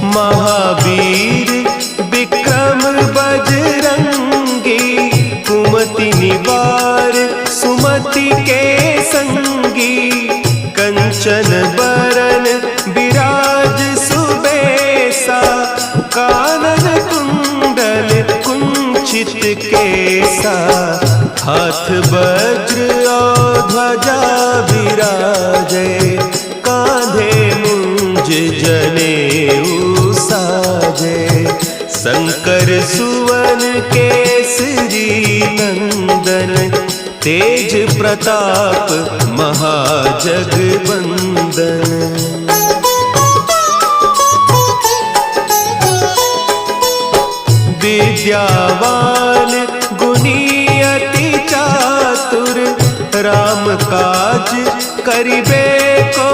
महावीर विक्रम बजरंगी, कुमति निवार सुमति के संगी। कंचन बरन विराज सुबेसा, कानन कुंडल कुंचित केसा। हाथ वज्र और ध्वजा विराजे, कांधे मुंज जनेऊ साजे। शंकर सुवन केसरी नंदन, तेज प्रताप महाजगवंदन। विद्यावान गुणी अति चातुर, राम काज करिबे को